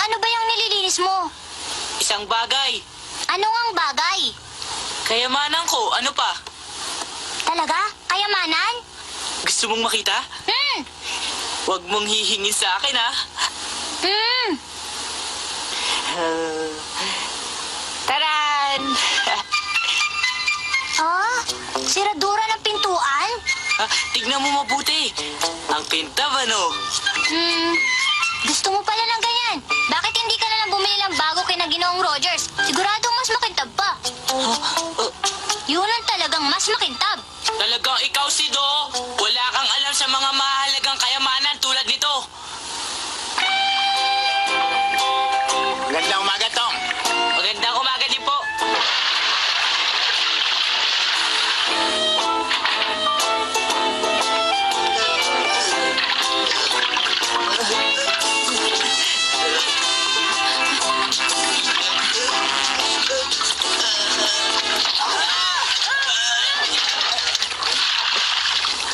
Ano ba yung nililinis mo? Isang bagay. Ano ang bagay? Kayamanan ko, ano pa? Talaga? Kayamanan? Gusto mong makita? Huwag mong hihingin sa akin, ha? Taran! Ah, siradura ng pintuan? Tignan mo mabuti. Ang kintab, ano? Gusto mo pala ng ganyan? Bakit hindi ka na lang bumili ng bago kina Ginoong Rogers? Siguradong mas makintab pa. Yun ang talagang mas makintab. Talagang ikaw, si Do. Wala kang alam sa mga mahalagang kayamanan tulad nito. Magandang umaga, Tom. Magandang umaga din po.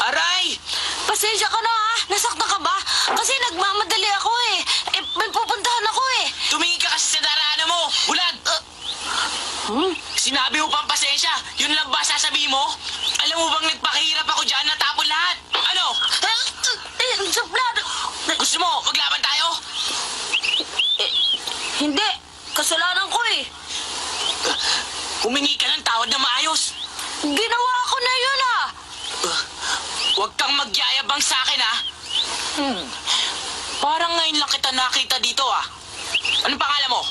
Aray! Pasensya ka na ha. Nasaktan ka ba? Kasi nagmamadali ako eh. May pupuntahan ako eh. Tumingin ka kasi sa daraanan mo! Bulag! Sinabi mo pang pasensya. Yun lang ba sasabihin mo? Alam mo bang nagpakahirap ako dyan natapon lahat? Ano? Suplado. Gusto mo maglaban tayo? Hindi. Kasalanan ko eh. Humingi ka ng tawad na maayos. Ginawa ko na yun ah. Huwag kang magyayabang sa akin, ha? Parang ngayon lang kita nakita dito, ah. Anong pangalan mo?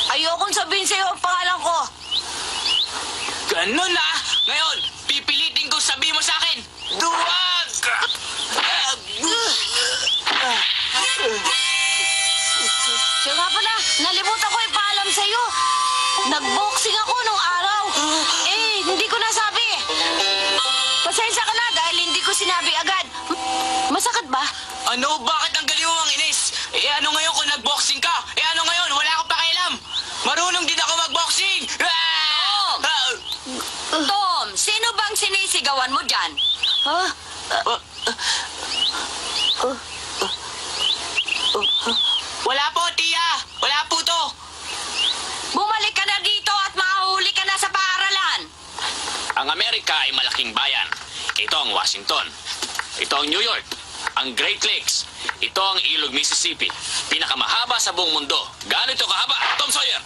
Ayokong sabihin sa'yo ang pangalan ko. Ganun, ha? Ngayon, pipilitin ko sabihin mo sa akin. Duwag! Siya nga pala, nalimutan ko ipaalam sa'yo. Nag-boxing ako nung araw. Hindi ko nasabi. Pasensya ka na dahil hindi ko sinabi agad. Masakit ba? Ano? Bakit ang galing mo mang inis? Ano ngayon kung nag-boxing ka? Ano ngayon? Wala akong pakialam. Marunong din ako mag-boxing. Tom, sino bang sinisigawan mo dyan? Wala po, Tia. Wala po to. Bumalik ka na dito at mahuli ka na sa paaralan. Ang Amerika ay malaking bayan. Ito ang Washington. Ito ang New York. Ang Great Lakes. Ito ang Ilog Mississippi. Pinakamahaba sa buong mundo. Gaano ito kahaba, Tom Sawyer?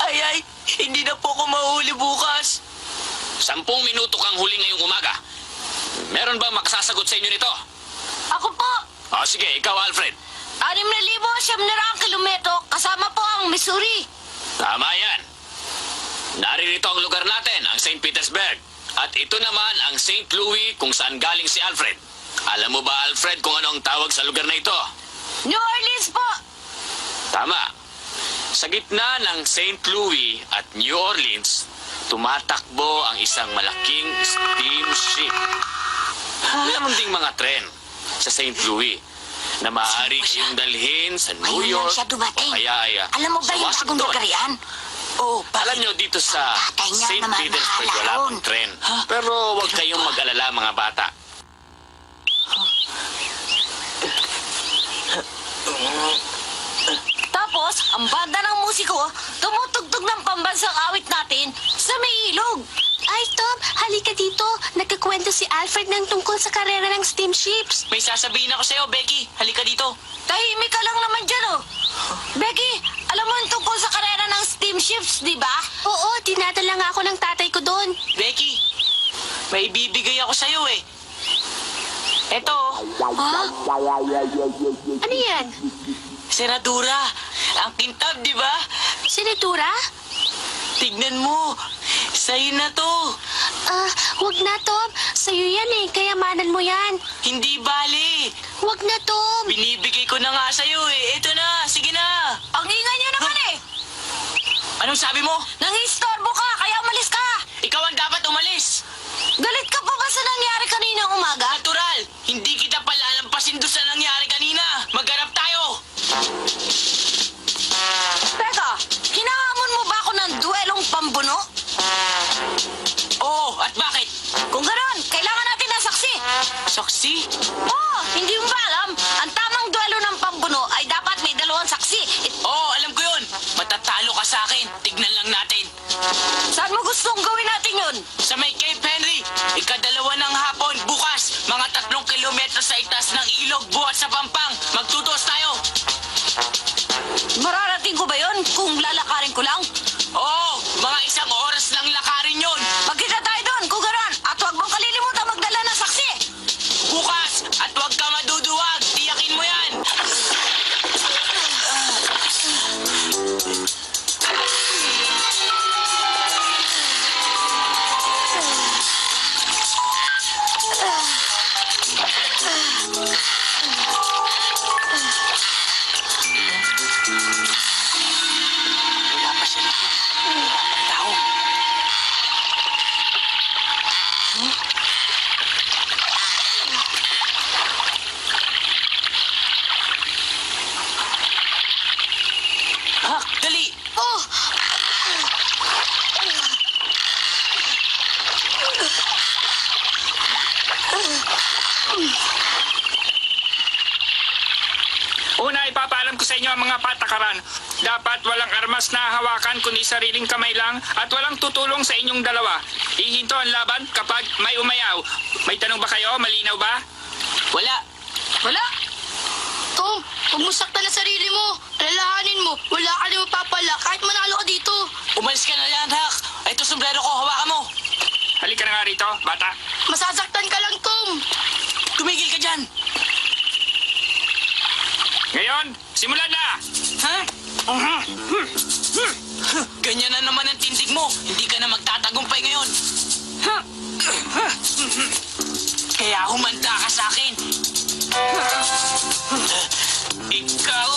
Ay, hindi na po ako mahuli bukas. 10 minuto kang huli ngayong umaga. Meron ba makasasagot sa inyo nito? Ako po, O sige, ikaw Alfred. 6,700 kilometro kasama po ang Missouri. Tama yan. Naririto ang lugar natin, ang St. Petersburg. At ito naman ang St. Louis kung saan galing si Alfred. Alam mo ba, Alfred, kung ano ang tawag sa lugar na ito? New Orleans po. Tama. Sa gitna ng St. Louis at New Orleans, tumatakbo ang isang malaking steamship. Meron ding mga tren sa St. Louis na maaari kayong dalhin sa New Ngayon lang York siya dumating. o kaya ay Alam mo ba sa yung bagong Washington. lugar yan? Alam nyo, dito sa Ang tatay niya St. namamahala Petersburg wala roon. pang tren. Pero huwag kayong mag-alala mga bata. Tapos, ang banda ng musiko, tumutugtog ng pambansang awit natin sa may ilog. Ay, Tom, halika dito. Nagkakwento si Alfred ng tungkol sa karera ng steamships. May sasabihin ako sa'yo, Becky. Halika dito. Tahimik ka lang naman dyan, oh. Becky, alam mo yung tungkol sa karera ng steamships, di ba? Oo, dinadala nga ako ng tatay ko doon. Becky, may ibibigay ako sa'yo, eh. Eto, Ha? Ano yan? senadura. Ang kintab, di ba? Senatura? Tignan mo. Sa'yo na to. Wag na, Tom. Sa'yo yan eh. Kayamanan mo yan. Hindi bali. Wag na, Tom. Binibigay ko na nga sa'yo, eh. Eto na. Sige na. Ang ingay niya naman eh. Anong sabi mo? Nangistorbo ka, kaya umalis ka. Ikaw ang dapat umalis. Galit ka pa ba sa nangyari kaninang umaga? Natural. Hindi kita palalampasin doon sa nangyari kanina. Magharap tayo. Teka, hinahamon mo ba ako ng duelong pambuno? Oo, at bakit? Kung gano'n, kailangan natin ng saksi. Saksi? Oo, hindi mo ba alam? Ang tamang duelo ng pambuno ay dapat may 2 saksi. sa akin. Tignan lang natin. Saan mo gustong gawin natin yun? Sa may Cape Henry, ikadalawa ng hapon, bukas, mga 3 kilometro sa itas ng ilog buhat sa Pampang. Magtutos tayo. Mararating ko ba yun kung lalakarin ko lang? Oo, mga 1 oras lang lakarin yon. Magkita tayo doon kung gano'n at huwag mong kalilimutan magdala ng saksi. Bukas, at huwag ka maduduwag. Tiyakin mo yan. Wala pa siya dito. Wala pang tao. Ha? Dali! Oh! Una, ipapaalam ko sa inyo ang mga patakaran. Dapat walang armas na hawakan kundi sariling kamay lang at walang tutulong sa inyong dalawa. Ihinto ang laban kapag may umayaw. May tanong ba kayo? Malinaw ba? Wala! Wala! Tom, huwag mo saktan ang sarili mo. Alalahanin mo, wala ka rin mapapala kahit manalo ka dito. Umalis ka na yan, Hak! Ito sombrero ko, hawakan mo! Halika na nga rito, bata. Masasaktan ka lang, Tom. Tumigil ka dyan! Ngayon, simulan na! Ha? Ganyan na naman ang tindig mo. Hindi ka na magtatagumpay ngayon. Kaya humanda ka sa akin. Ikaw...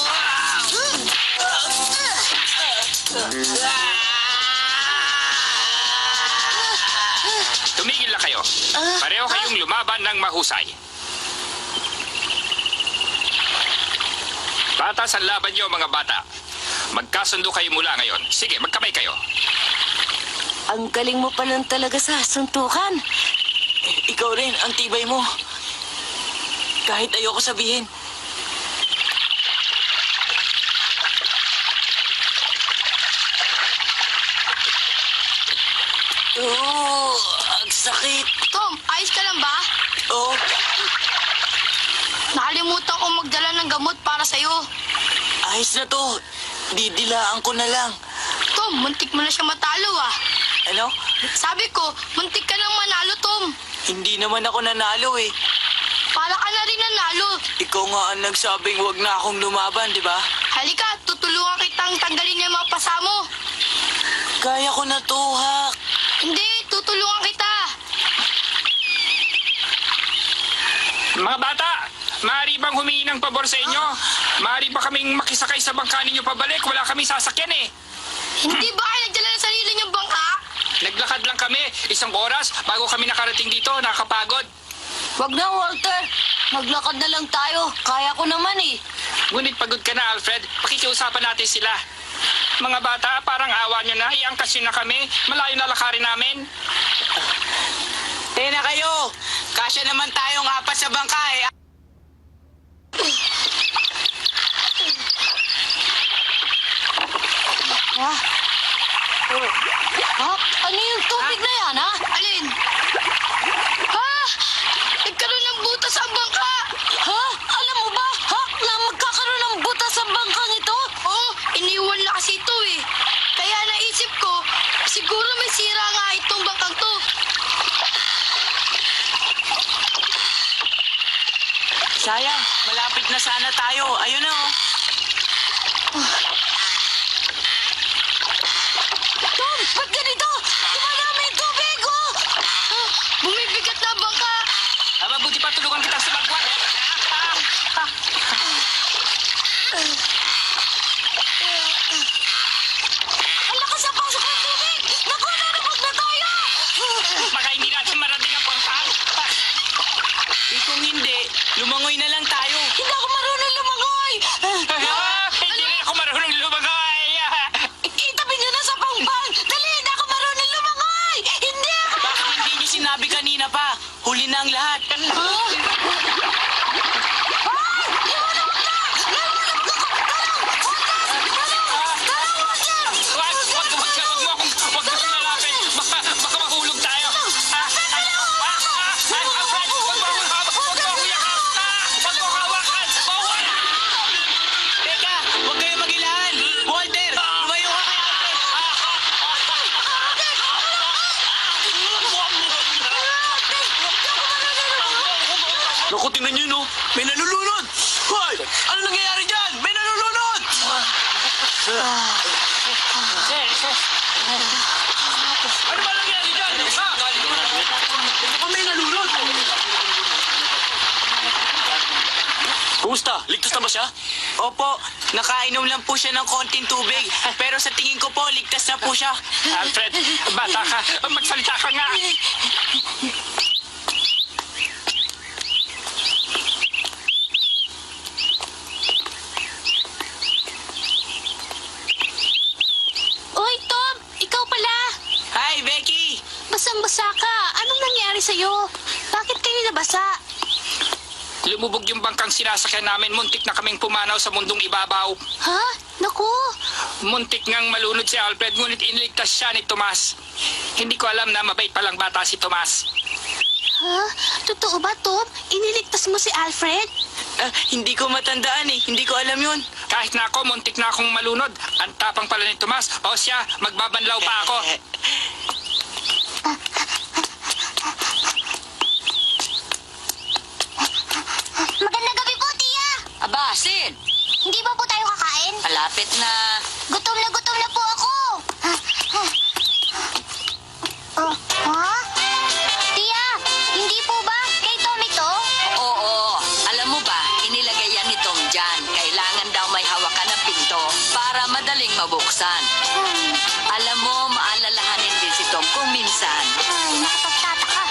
Tumigil na kayo. Pareho kayong lumaban ng mahusay. Batas ang laban nyo, mga bata. Magkasundo kayo mula ngayon. Sige, magkamay kayo. Ang galing mo pa lang talaga sa suntukan. Ikaw rin, ang tibay mo. Kahit ayoko sabihin. Oo, ang sakit. Tom, ayos ka lang ba? Oo, Nakalimutan kong magdala ng gamot para sa'yo. ayos na to. Didilaan ko na lang. Tom, muntik mo na siya matalo ah. Ano? Sabi ko, muntik ka nang manalo, Tom. Hindi naman ako nanalo eh. Para ka na rin nanalo. Ikaw nga ang nagsabing wag na akong lumaban, di ba? Halika, tutulungan kitang tanggalin yung mga pasa mo. Kaya ko na to, Hak. Hindi, tutulungan kita. Mga bata, maaari bang humingi ng pabor sa inyo? Maaari ba kaming makisakay sa bangka ninyo pabalik? Wala kaming sasakyan eh. Hindi ba kayo nagdala ng sarili niyong bangka? Naglakad lang kami, 1 oras bago kami nakarating dito, nakakapagod. Wag na, Walter. Maglakad na lang tayo. Kaya ko naman eh. Ngunit pagod ka na, Alfred. Pakikiusapan natin sila. Mga bata, parang awa nyo na. Iangkas nyo na kami. Malayo na lakarin namin. Tayo na kayo. Kasya naman tayong 4 sa bangka eh. Ha? Ano yung tubig na yan, ha? Alin? Ha? Nagkaroon ng butas ang bangka. Ha? Alam mo ba, ha? Na magkakaroon ng butas ang bangkang ito? Oo, iniwan na kasi ito eh. Kaya naisip ko, siguro may sira nga itong bangkang to. Sayang, malapit na sana tayo. Ayun na oh. Tom, ba't ganito? Dumadami yung tubig, oh! Ah, bumibigat na ang bangka. Mabuti pa tulungan kitang sumagwan. Ang lakas ang pasok ng tubig! Naku, nanabog na tayo! Baka hindi natin marating ang portal. Eh kung hindi, lumangoy na lang tayo. Hindi ako marunong lumangoy! Hindi rin ako marunong lumagay. Itabi niyo na sa pangpang! Dali, hindi ako marunong lumangoy! Hindi ako... Bakit hindi niyo sinabi kanina pa? Huli na ang lahat. Wag May nalulunod! Hoy! Ano nangyayari dyan? May nalulunod! Ano ba nangyayari dyan? Ha? Baka may nalulunod! Kumusta? Ligtas na ba siya? Opo, nakainom lang po siya ng konting tubig. Pero sa tingin ko po, ligtas na po siya. Alfred, bata ka. Magsalita ka nga. Oy, Tom! Ikaw pala! Hi, Becky! Basang-basa ka. Anong nangyari sa'yo? Bakit kayo nabasa? Lumubog yung bangkang sinasakyan namin. Muntik na kaming pumanaw sa mundong ibabaw. Ha? Naku! Muntik ngang malunod si Alfred, ngunit iniligtas siya ni Tomas. Hindi ko alam na mabait palang bata si Tomas. Ha? Totoo ba, Tom? Iniligtas mo si Alfred? Hindi ko matandaan eh. Hindi ko alam yun. Kahit na ako, muntik na akong malunod. Ang tapang pala ni Tomas. O siya, magbabanlaw pa ako. Magandang gabi po, Tia! Aba, Sid! Hindi ba po tayo kakain? Malapit na. Gutom na po ako! Oh, ha? Tia, hindi po ba? Kay Tommy to? Oo. Alam mo ba, inilagay yan ni Tom dyan. Kailangan daw may hawakan ng pinto para madaling mabuksan. Alam mo, maalalahanin din si Tom kung minsan. Ay, nakapagtataka.